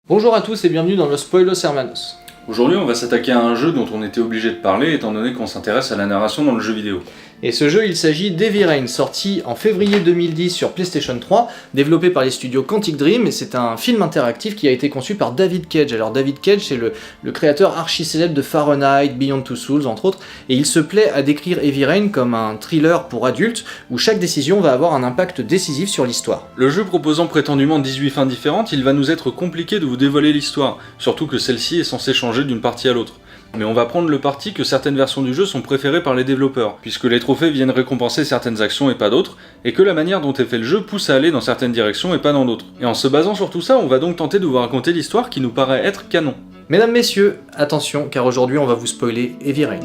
Bonjour à tous et bienvenue dans Los Spoilos Hermanos. Aujourd'hui on va s'attaquer à un jeu dont on était obligé de parler étant donné qu'on s'intéresse à la narration dans le jeu vidéo. Et ce jeu, il s'agit d'Heavy Rain, sorti en février 2010 sur PlayStation 3, développé par les studios Quantic Dream, et c'est un film interactif qui a été conçu par David Cage. Alors David Cage, c'est le créateur archi-célèbre de Fahrenheit, Beyond Two Souls, entre autres, et il se plaît à décrire Heavy Rain comme un thriller pour adultes, où chaque décision va avoir un impact décisif sur l'histoire. Le jeu proposant prétendument 18 fins différentes, il va nous être compliqué de vous dévoiler l'histoire, surtout que celle-ci est censée changer d'une partie à l'autre. Mais on va prendre le parti que certaines versions du jeu sont préférées par les développeurs, puisque les trophées viennent récompenser certaines actions et pas d'autres, et que la manière dont est fait le jeu pousse à aller dans certaines directions et pas dans d'autres. Et en se basant sur tout ça, on va donc tenter de vous raconter l'histoire qui nous paraît être canon. Mesdames, messieurs, attention, car aujourd'hui on va vous spoiler Heavy Rain.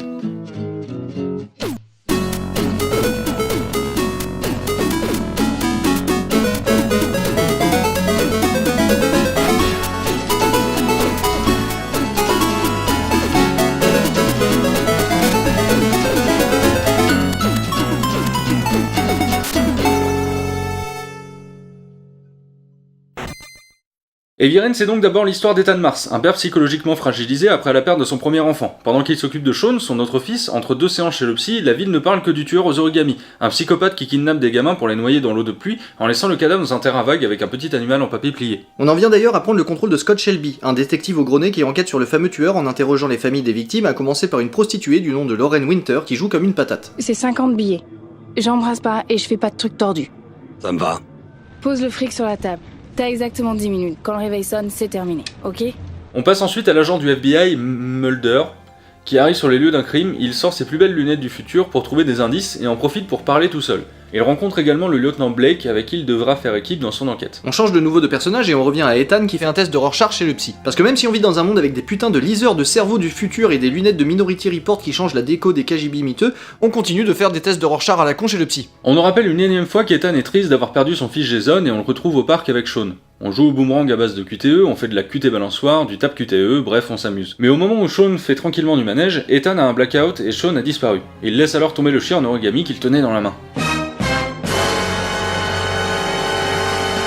Heavy Rain, c'est donc d'abord l'histoire d'Ethan Mars, un père psychologiquement fragilisé après la perte de son premier enfant. Pendant qu'il s'occupe de Sean, son autre fils, entre deux séances chez le psy, la ville ne parle que du tueur aux origamis, un psychopathe qui kidnappe des gamins pour les noyer dans l'eau de pluie en laissant le cadavre dans un terrain vague avec un petit animal en papier plié. On en vient d'ailleurs à prendre le contrôle de Scott Shelby, un détective au gros nez qui enquête sur le fameux tueur en interrogeant les familles des victimes, à commencer par une prostituée du nom de Lauren Winter qui joue comme une patate. C'est 50 billets. J'embrasse pas et je fais pas de trucs tordus. Ça me va. Pose le fric sur la table. T'as exactement 10 minutes. Quand le réveil sonne, c'est terminé, ok? On passe ensuite à l'agent du FBI, Mulder, qui arrive sur les lieux d'un crime. Il sort ses plus belles lunettes du futur pour trouver des indices et en profite pour parler tout seul. Il rencontre également le lieutenant Blake avec qui il devra faire équipe dans son enquête. On change de nouveau de personnage et on revient à Ethan qui fait un test de Rorschach chez le psy. Parce que même si on vit dans un monde avec des putains de liseurs de cerveau du futur et des lunettes de Minority Report qui changent la déco des KGB miteux, on continue de faire des tests de Rorschach à la con chez le psy. On nous rappelle une énième fois qu'Ethan est triste d'avoir perdu son fils Jason et on le retrouve au parc avec Sean. On joue au boomerang à base de QTE, on fait de la QT balançoire, du tap QTE, bref on s'amuse. Mais au moment où Sean fait tranquillement du manège, Ethan a un blackout et Sean a disparu. Il laisse alors tomber le chien en origami qu'il tenait dans la main.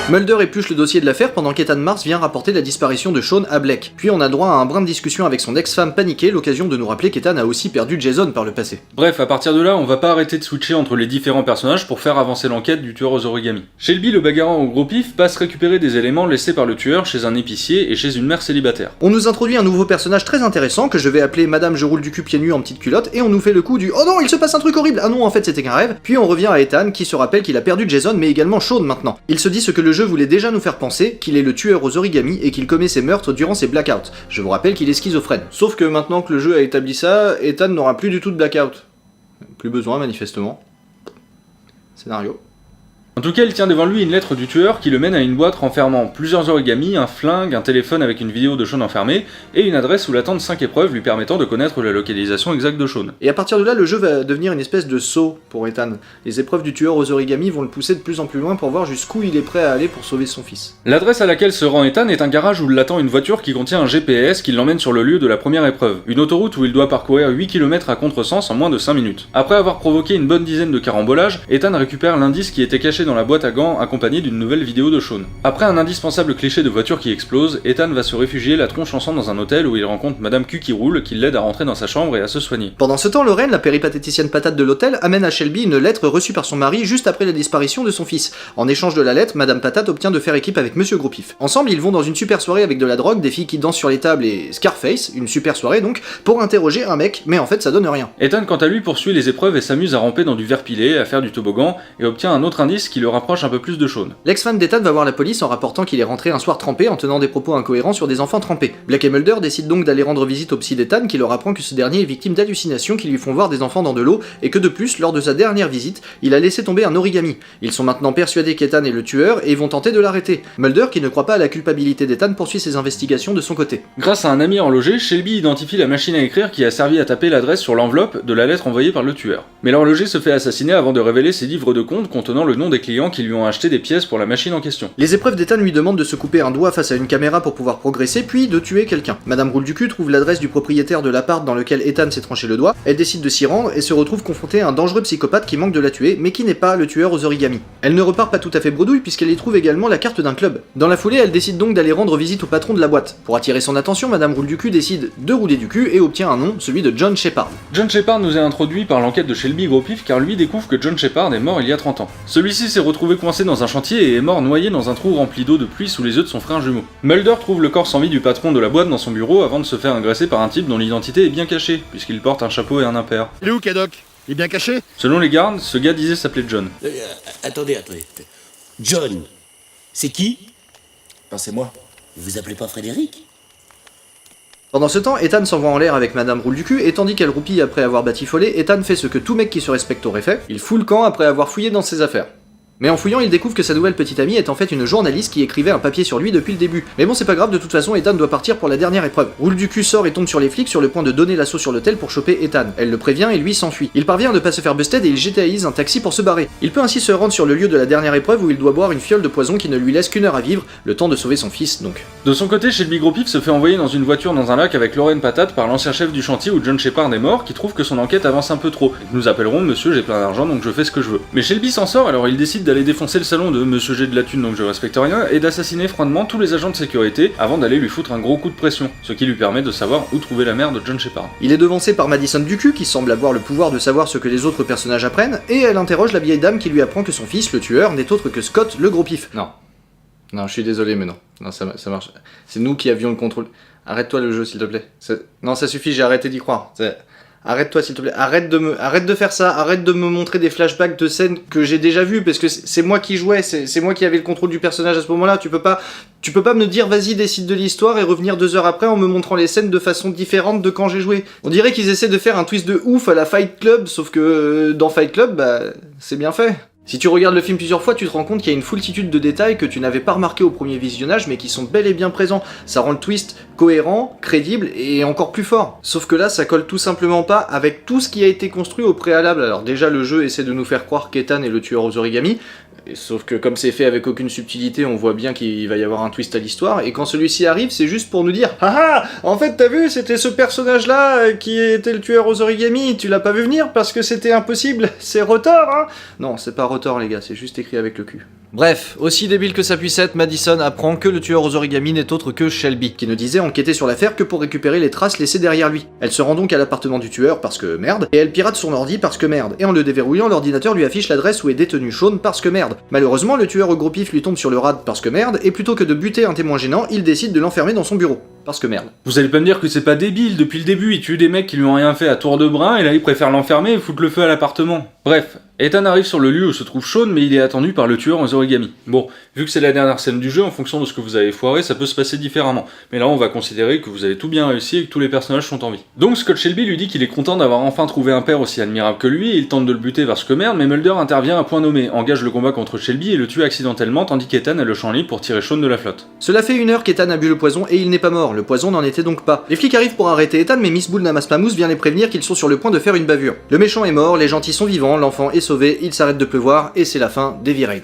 Mulder épluche le dossier de l'affaire pendant qu'Ethan Mars vient rapporter la disparition de Sean à Blake. Puis on a droit à un brin de discussion avec son ex-femme paniquée, l'occasion de nous rappeler qu'Ethan a aussi perdu Jason par le passé. Bref, à partir de là, on va pas arrêter de switcher entre les différents personnages pour faire avancer l'enquête du tueur aux origamis. Shelby, le bagarrant au gros pif, passe récupérer des éléments laissés par le tueur chez un épicier et chez une mère célibataire. On nous introduit un nouveau personnage très intéressant que je vais appeler Madame je roule du cul pieds nus en petite culotte et on nous fait le coup du oh non, il se passe un truc horrible, ah non en fait c'était qu'un rêve. Puis on revient à Ethan qui se rappelle qu'il a perdu Jason mais également Sean maintenant. Il se dit ce que le jeu voulait déjà nous faire penser, qu'il est le tueur aux origamis et qu'il commet ses meurtres durant ses blackouts. Je vous rappelle qu'il est schizophrène. Sauf que maintenant que le jeu a établi ça, Ethan n'aura plus du tout de blackout. Plus besoin manifestement. Scénario. En tout cas, il tient devant lui une lettre du tueur qui le mène à une boîte renfermant plusieurs origamis, un flingue, un téléphone avec une vidéo de Sean enfermé, et une adresse où l'attendent 5 épreuves lui permettant de connaître la localisation exacte de Sean. Et à partir de là, le jeu va devenir une espèce de saut pour Ethan. Les épreuves du tueur aux origamis vont le pousser de plus en plus loin pour voir jusqu'où il est prêt à aller pour sauver son fils. L'adresse à laquelle se rend Ethan est un garage où l'attend une voiture qui contient un GPS qui l'emmène sur le lieu de la première épreuve, une autoroute où il doit parcourir 8 km à contresens en moins de 5 minutes. Après avoir provoqué une bonne dizaine de carambolages, Ethan récupère l'indice qui était caché dans la boîte à gants accompagné d'une nouvelle vidéo de Sean. Après un indispensable cliché de voiture qui explose, Ethan va se réfugier la tronche ensemble dans un hôtel où il rencontre Madame Q qui roule, qui l'aide à rentrer dans sa chambre et à se soigner. Pendant ce temps, Lauren, la péripatéticienne patate de l'hôtel, amène à Shelby une lettre reçue par son mari juste après la disparition de son fils. En échange de la lettre, Madame Patate obtient de faire équipe avec Monsieur Gros-Pif. Ensemble, ils vont dans une super soirée avec de la drogue, des filles qui dansent sur les tables et Scarface, une super soirée donc, pour interroger un mec, mais en fait ça donne rien. Ethan quant à lui poursuit les épreuves et s'amuse à ramper dans du verre pilé, à faire du toboggan, et obtient un autre indice qui le rapproche un peu plus de Sean. L'ex-femme d'Ethan va voir la police en rapportant qu'il est rentré un soir trempé en tenant des propos incohérents sur des enfants trempés. Blake et Mulder décident donc d'aller rendre visite au psy d'Ethan qui leur apprend que ce dernier est victime d'hallucinations qui lui font voir des enfants dans de l'eau et que de plus, lors de sa dernière visite, il a laissé tomber un origami. Ils sont maintenant persuadés qu'Ethan est le tueur et vont tenter de l'arrêter. Mulder, qui ne croit pas à la culpabilité d'Ethan, poursuit ses investigations de son côté. Grâce à un ami horloger, Shelby identifie la machine à écrire qui a servi à taper l'adresse sur l'enveloppe de la lettre envoyée par le tueur. Mais l'horloger se fait assassiner avant de révéler ses livres de comptes contenant le nom des clients clients qui lui ont acheté des pièces pour la machine en question. Les épreuves d'Ethan lui demandent de se couper un doigt face à une caméra pour pouvoir progresser, puis de tuer quelqu'un. Madame Roule du cul trouve l'adresse du propriétaire de l'appart dans lequel Ethan s'est tranché le doigt, elle décide de s'y rendre et se retrouve confrontée à un dangereux psychopathe qui manque de la tuer, mais qui n'est pas le tueur aux origamis. Elle ne repart pas tout à fait bredouille puisqu'elle y trouve également la carte d'un club. Dans la foulée, elle décide donc d'aller rendre visite au patron de la boîte. Pour attirer son attention, Madame Roule du cul décide de rouler du cul et obtient un nom, celui de John Shepard. John Shepard nous est introduit par l'enquête de Shelby Gros-Pif car lui découvre que John Shepard est mort il y a 30 ans. Celui-ci s'est retrouvé coincé dans un chantier et est mort noyé dans un trou rempli d'eau de pluie sous les yeux de son frère jumeau. Mulder trouve le corps sans vie du patron de la boîte dans son bureau avant de se faire agresser par un type dont l'identité est bien cachée, puisqu'il porte un chapeau et un impair. Il est où, Cadoc? Il est bien caché? Selon les gardes, ce gars disait s'appeler John. Attendez. John, c'est qui? Ben, c'est moi. Vous vous appelez pas Frédéric? Pendant ce temps, Ethan s'envoie en l'air avec Madame Roule du cul, et tandis qu'elle roupille après avoir batifolé, Ethan fait ce que tout mec qui se respecte aurait fait, il fout le camp après avoir fouillé dans ses affaires. Mais en fouillant, il découvre que sa nouvelle petite amie est en fait une journaliste qui écrivait un papier sur lui depuis le début. Mais bon, c'est pas grave, de toute façon, Ethan doit partir pour la dernière épreuve. Roule du cul sort et tombe sur les flics sur le point de donner l'assaut sur l'hôtel pour choper Ethan. Elle le prévient et lui s'enfuit. Il parvient à ne pas se faire busted et il GTAise un taxi pour se barrer. Il peut ainsi se rendre sur le lieu de la dernière épreuve où il doit boire une fiole de poison qui ne lui laisse qu'une heure à vivre, le temps de sauver son fils donc. De son côté, Shelby Gros-Pif se fait envoyer dans une voiture dans un lac avec Lorraine Patate par l'ancien chef du chantier où John Shepard est mort, qui trouve que son enquête avance un peu trop. Nous appellerons Monsieur j'ai plein d'argent donc je fais ce que je veux. Mais Shelby s'en sort alors il décide d'aller défoncer le salon de Monsieur j'ai de la thune donc je respecte rien et d'assassiner froidement tous les agents de sécurité avant d'aller lui foutre un gros coup de pression, ce qui lui permet de savoir où trouver la mère de John Shepard. Il est devancé par Madison Ducu qui semble avoir le pouvoir de savoir ce que les autres personnages apprennent et elle interroge la vieille dame qui lui apprend que son fils, le tueur, n'est autre que Scott le gros pif. Non, je suis désolé mais non. Non, ça marche. C'est nous qui avions le contrôle. Arrête-toi le jeu s'il te plaît. Non, ça suffit, j'ai arrêté d'y croire. Arrête-toi s'il te plaît, arrête de faire ça, arrête de me montrer des flashbacks de scènes que j'ai déjà vues, parce que c'est moi qui jouais, c'est moi qui avais le contrôle du personnage à ce moment-là, tu peux pas me dire vas-y décide de l'histoire et revenir 2 heures après en me montrant les scènes de façon différente de quand j'ai joué. On dirait qu'ils essaient de faire un twist de ouf à la Fight Club, sauf que dans Fight Club, bah c'est bien fait. Si tu regardes le film plusieurs fois, tu te rends compte qu'il y a une foultitude de détails que tu n'avais pas remarqué au premier visionnage, mais qui sont bel et bien présents. Ça rend le twist cohérent, crédible et encore plus fort. Sauf que là, ça colle tout simplement pas avec tout ce qui a été construit au préalable. Alors déjà, le jeu essaie de nous faire croire qu'Ethan est le tueur aux origamis, sauf que comme c'est fait avec aucune subtilité, on voit bien qu'il va y avoir un twist à l'histoire, et quand celui-ci arrive, c'est juste pour nous dire « Haha, en fait t'as vu, c'était ce personnage-là qui était le tueur aux origamis, tu l'as pas vu venir parce que c'était impossible, c'est Rotor, hein ?» Non, c'est pas Rotor les gars, c'est juste écrit avec le cul. Bref, aussi débile que ça puisse être, Madison apprend que le tueur aux origamis n'est autre que Shelby, qui ne disait enquêter sur l'affaire que pour récupérer les traces laissées derrière lui. Elle se rend donc à l'appartement du tueur parce que merde, et elle pirate son ordi parce que merde, et en le déverrouillant, l'ordinateur lui affiche l'adresse où est détenu Shaun parce que merde. Malheureusement, le tueur au gros pif lui tombe sur le rad parce que merde, et plutôt que de buter un témoin gênant, il décide de l'enfermer dans son bureau. Parce que merde. Vous allez pas me dire que c'est pas débile, depuis le début il tue des mecs qui lui ont rien fait à tour de bras et là il préfère l'enfermer et foutre le feu à l'appartement. Bref, Ethan arrive sur le lieu où se trouve Shaun mais il est attendu par le tueur aux origamis. Bon, vu que c'est la dernière scène du jeu, en fonction de ce que vous avez foiré, ça peut se passer différemment. Mais là on va considérer que vous avez tout bien réussi et que tous les personnages sont en vie. Donc Scott Shelby lui dit qu'il est content d'avoir enfin trouvé un père aussi admirable que lui et il tente de le buter parce que merde, mais Mulder intervient à point nommé, engage le combat contre Shelby et le tue accidentellement tandis qu'Ethan a le champ libre pour tirer Shaun de la flotte. Cela fait 1 heure qu'Ethan a bu le poison et il n'est pas mort, le poison n'en était donc pas. Les flics arrivent pour arrêter Ethan mais Miss Boule Namas Mamous vient les prévenir qu'ils sont sur le point de faire une bavure. Le méchant est mort, les gentils sont vivants, l'enfant est sauvé, il s'arrête de pleuvoir et c'est la fin d'Heavy Rain.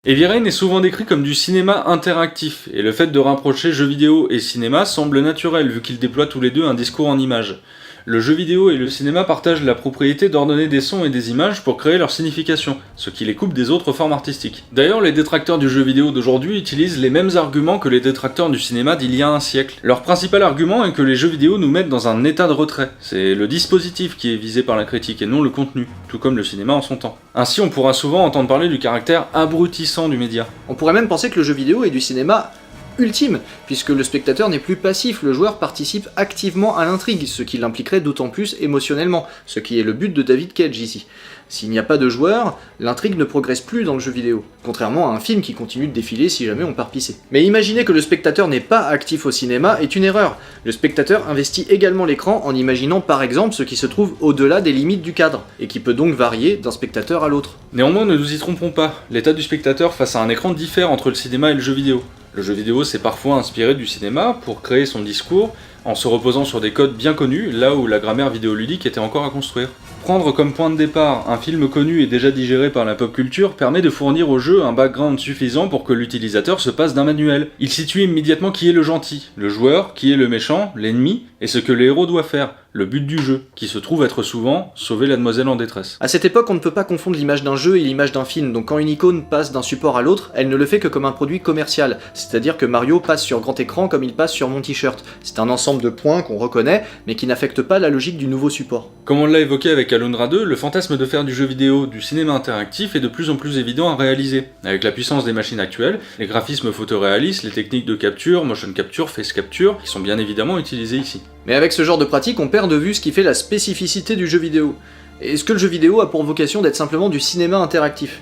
Heavy Rain est souvent décrit comme du cinéma interactif, et le fait de rapprocher jeux vidéo et cinéma semble naturel vu qu'ils déploient tous les deux un discours en images. Le jeu vidéo et le cinéma partagent la propriété d'ordonner des sons et des images pour créer leur signification, ce qui les coupe des autres formes artistiques. D'ailleurs, les détracteurs du jeu vidéo d'aujourd'hui utilisent les mêmes arguments que les détracteurs du cinéma d'il y a un siècle. Leur principal argument est que les jeux vidéo nous mettent dans un état de retrait. C'est le dispositif qui est visé par la critique et non le contenu, tout comme le cinéma en son temps. Ainsi, on pourra souvent entendre parler du caractère abrutissant du média. On pourrait même penser que le jeu vidéo est du cinéma ultime, puisque le spectateur n'est plus passif, le joueur participe activement à l'intrigue, ce qui l'impliquerait d'autant plus émotionnellement, ce qui est le but de David Cage ici. S'il n'y a pas de joueur, l'intrigue ne progresse plus dans le jeu vidéo, contrairement à un film qui continue de défiler si jamais on part pisser. Mais imaginer que le spectateur n'est pas actif au cinéma est une erreur. Le spectateur investit également l'écran en imaginant par exemple ce qui se trouve au-delà des limites du cadre, et qui peut donc varier d'un spectateur à l'autre. Néanmoins, ne nous y trompons pas, l'état du spectateur face à un écran diffère entre le cinéma et le jeu vidéo. Le jeu vidéo s'est parfois inspiré du cinéma pour créer son discours, en se reposant sur des codes bien connus, là où la grammaire vidéoludique était encore à construire. Prendre comme point de départ un film connu et déjà digéré par la pop culture permet de fournir au jeu un background suffisant pour que l'utilisateur se passe d'un manuel. Il situe immédiatement qui est le gentil, le joueur, qui est le méchant, l'ennemi, et ce que le héros doit faire, le but du jeu, qui se trouve être souvent sauver la demoiselle en détresse. À cette époque, on ne peut pas confondre l'image d'un jeu et l'image d'un film, donc quand une icône passe d'un support à l'autre, elle ne le fait que comme un produit commercial, c'est-à-dire que Mario passe sur grand écran comme il passe sur mon t-shirt. C'est un ensemble de points qu'on reconnaît, mais qui n'affecte pas la logique du nouveau support. Comme on l'a évoqué avec Alundra 2, le fantasme de faire du jeu vidéo, du cinéma interactif est de plus en plus évident à réaliser. Avec la puissance des machines actuelles, les graphismes photoréalistes, les techniques de capture, motion capture, face capture, qui sont bien évidemment utilisés ici. Mais avec ce genre de pratique, on perd de vue ce qui fait la spécificité du jeu vidéo. Est-ce que le jeu vidéo a pour vocation d'être simplement du cinéma interactif ?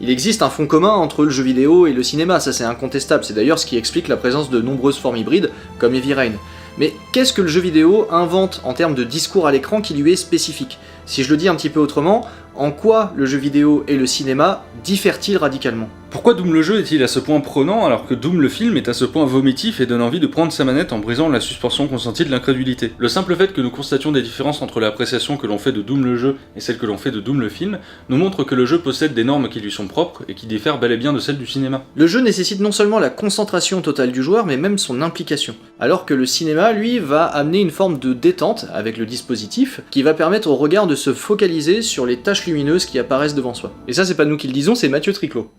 Il existe un fond commun entre le jeu vidéo et le cinéma, ça c'est incontestable, c'est d'ailleurs ce qui explique la présence de nombreuses formes hybrides, comme Heavy Rain. Mais qu'est-ce que le jeu vidéo invente en termes de discours à l'écran qui lui est spécifique ? Si je le dis un petit peu autrement, en quoi le jeu vidéo et le cinéma diffèrent-ils radicalement ? Pourquoi Doom le jeu est-il à ce point prenant alors que Doom le film est à ce point vomitif et donne envie de prendre sa manette en brisant la suspension consentie de l'incrédulité ? Le simple fait que nous constations des différences entre l'appréciation que l'on fait de Doom le jeu et celle que l'on fait de Doom le film nous montre que le jeu possède des normes qui lui sont propres et qui diffèrent bel et bien de celles du cinéma. Le jeu nécessite non seulement la concentration totale du joueur, mais même son implication. Alors que le cinéma, lui, va amener une forme de détente avec le dispositif qui va permettre au regard de se focaliser sur les taches lumineuses qui apparaissent devant soi. Et ça, c'est pas nous qui le disons, c'est Mathieu Triclot.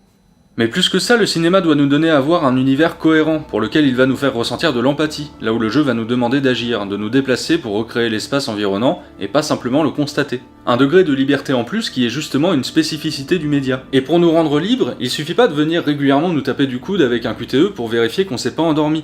Mais plus que ça, le cinéma doit nous donner à voir un univers cohérent, pour lequel il va nous faire ressentir de l'empathie, là où le jeu va nous demander d'agir, de nous déplacer pour recréer l'espace environnant, et pas simplement le constater. Un degré de liberté en plus qui est justement une spécificité du média. Et pour nous rendre libres, il suffit pas de venir régulièrement nous taper du coude avec un QTE pour vérifier qu'on s'est pas endormi.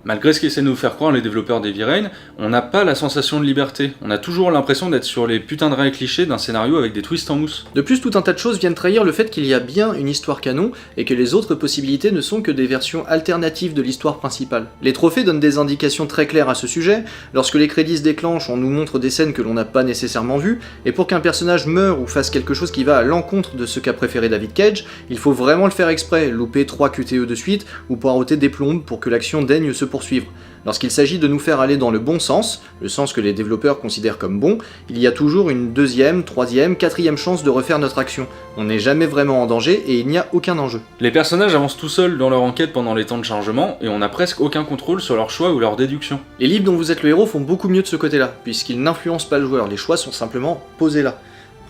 Malgré ce qu'essaient de nous faire croire les développeurs d'Heavy Rain, on n'a pas la sensation de liberté. On a toujours l'impression d'être sur les putains de rails clichés d'un scénario avec des twists en mousse. De plus, tout un tas de choses viennent trahir le fait qu'il y a bien une histoire canon et que les autres possibilités ne sont que des versions alternatives de l'histoire principale. Les trophées donnent des indications très claires à ce sujet. Lorsque les crédits se déclenchent, on nous montre des scènes que l'on n'a pas nécessairement vues, et pour qu'un personnage meure ou fasse quelque chose qui va à l'encontre de ce qu'a préféré David Cage, il faut vraiment le faire exprès, louper 3 QTE de suite ou poireauter des plombes pour que l'action daigne se poursuivre. Lorsqu'il s'agit de nous faire aller dans le bon sens, le sens que les développeurs considèrent comme bon, il y a toujours une deuxième, troisième, quatrième chance de refaire notre action. On n'est jamais vraiment en danger et il n'y a aucun enjeu. Les personnages avancent tout seuls dans leur enquête pendant les temps de chargement et on n'a presque aucun contrôle sur leur choix ou leur déduction. Les livres dont vous êtes le héros font beaucoup mieux de ce côté-là, puisqu'ils n'influencent pas le joueur, les choix sont simplement posés là.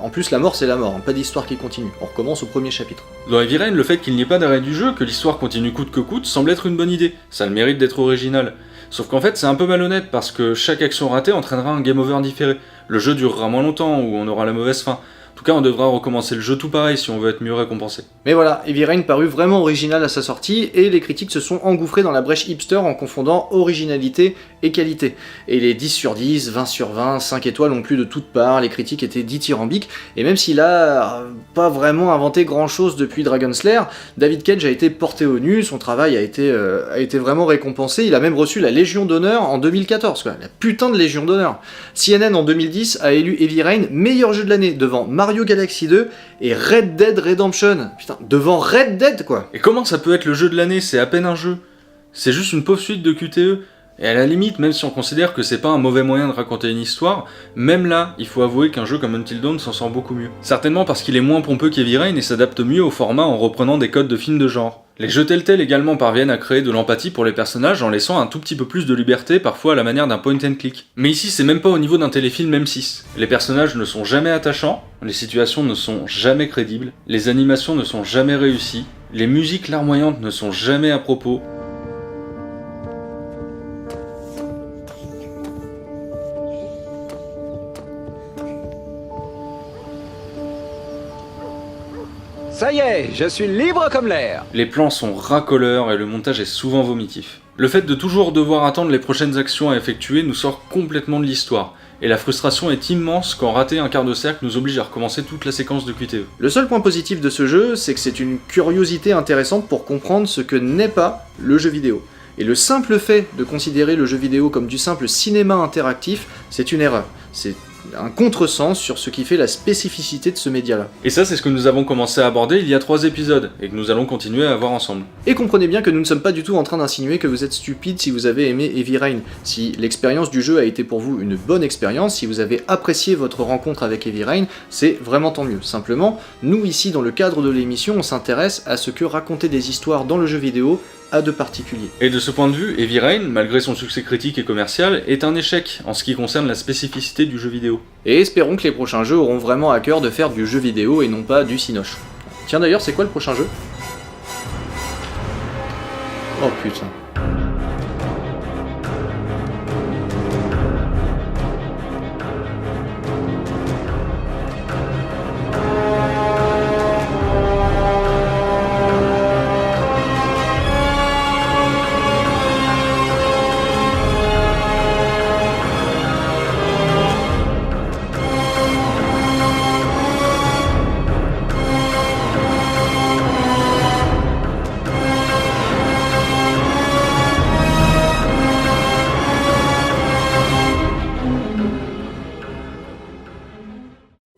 En plus, la mort c'est la mort, pas d'histoire qui continue. On recommence au premier chapitre. Dans Heavy Rain, le fait qu'il n'y ait pas d'arrêt du jeu, que l'histoire continue coûte que coûte, semble être une bonne idée. Ça a le mérite d'être original. Sauf qu'en fait, c'est un peu malhonnête parce que chaque action ratée entraînera un game over différé. Le jeu durera moins longtemps ou on aura la mauvaise fin. En tout cas, on devra recommencer le jeu tout pareil si on veut être mieux récompensé. Mais voilà, Heavy Rain parut vraiment original à sa sortie, et les critiques se sont engouffrés dans la brèche hipster en confondant originalité et qualité. Et les 10 sur 10, 20 sur 20, 5 étoiles ont plus de toutes parts, les critiques étaient dithyrambiques, et même s'il a pas vraiment inventé grand chose depuis Dragon Slayer, David Cage a été porté au nu, son travail a été vraiment récompensé, il a même reçu la Légion d'honneur en 2014, quoi, la putain de Légion d'honneur. CNN en 2010 a élu Heavy Rain meilleur jeu de l'année devant Mario Galaxy 2 et Red Dead Redemption. Putain, devant Red Dead quoi. Et comment ça peut être le jeu de l'année? C'est à peine un jeu. C'est juste une pauvre suite de QTE. Et à la limite, même si on considère que c'est pas un mauvais moyen de raconter une histoire, même là, il faut avouer qu'un jeu comme Until Dawn s'en sort beaucoup mieux. Certainement parce qu'il est moins pompeux qu'Heavy Rain et s'adapte mieux au format en reprenant des codes de films de genre. Les jeux Telltale également parviennent à créer de l'empathie pour les personnages en laissant un tout petit peu plus de liberté, parfois à la manière d'un point and click. Mais ici, c'est même pas au niveau d'un téléfilm M6. Les personnages ne sont jamais attachants, les situations ne sont jamais crédibles, les animations ne sont jamais réussies, les musiques larmoyantes ne sont jamais à propos. Ça y est, je suis libre comme l'air. Les plans sont racoleurs et le montage est souvent vomitif. Le fait de toujours devoir attendre les prochaines actions à effectuer nous sort complètement de l'histoire. Et la frustration est immense quand rater un quart de cercle nous oblige à recommencer toute la séquence de QTE. Le seul point positif de ce jeu, c'est que c'est une curiosité intéressante pour comprendre ce que n'est pas le jeu vidéo. Et le simple fait de considérer le jeu vidéo comme du simple cinéma interactif, c'est une erreur. C'est un contresens sur ce qui fait la spécificité de ce média-là. Et ça, c'est ce que nous avons commencé à aborder il y a 3 épisodes, et que nous allons continuer à voir ensemble. Et comprenez bien que nous ne sommes pas du tout en train d'insinuer que vous êtes stupide si vous avez aimé Heavy Rain. Si l'expérience du jeu a été pour vous une bonne expérience, si vous avez apprécié votre rencontre avec Heavy Rain, c'est vraiment tant mieux. Simplement, nous ici dans le cadre de l'émission, on s'intéresse à ce que raconter des histoires dans le jeu vidéo a de particulier. Et de ce point de vue, Heavy Rain, malgré son succès critique et commercial, est un échec en ce qui concerne la spécificité du jeu vidéo. Et espérons que les prochains jeux auront vraiment à cœur de faire du jeu vidéo et non pas du cinoche. Tiens d'ailleurs, c'est quoi le prochain jeu? Oh putain.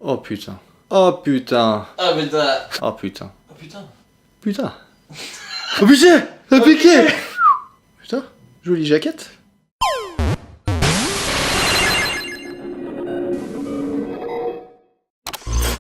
Oh putain. Oh putain. Ah putain. Oh putain. Oh putain. Putain. Oh putain. Oh putain. Putain. Jolie jaquette.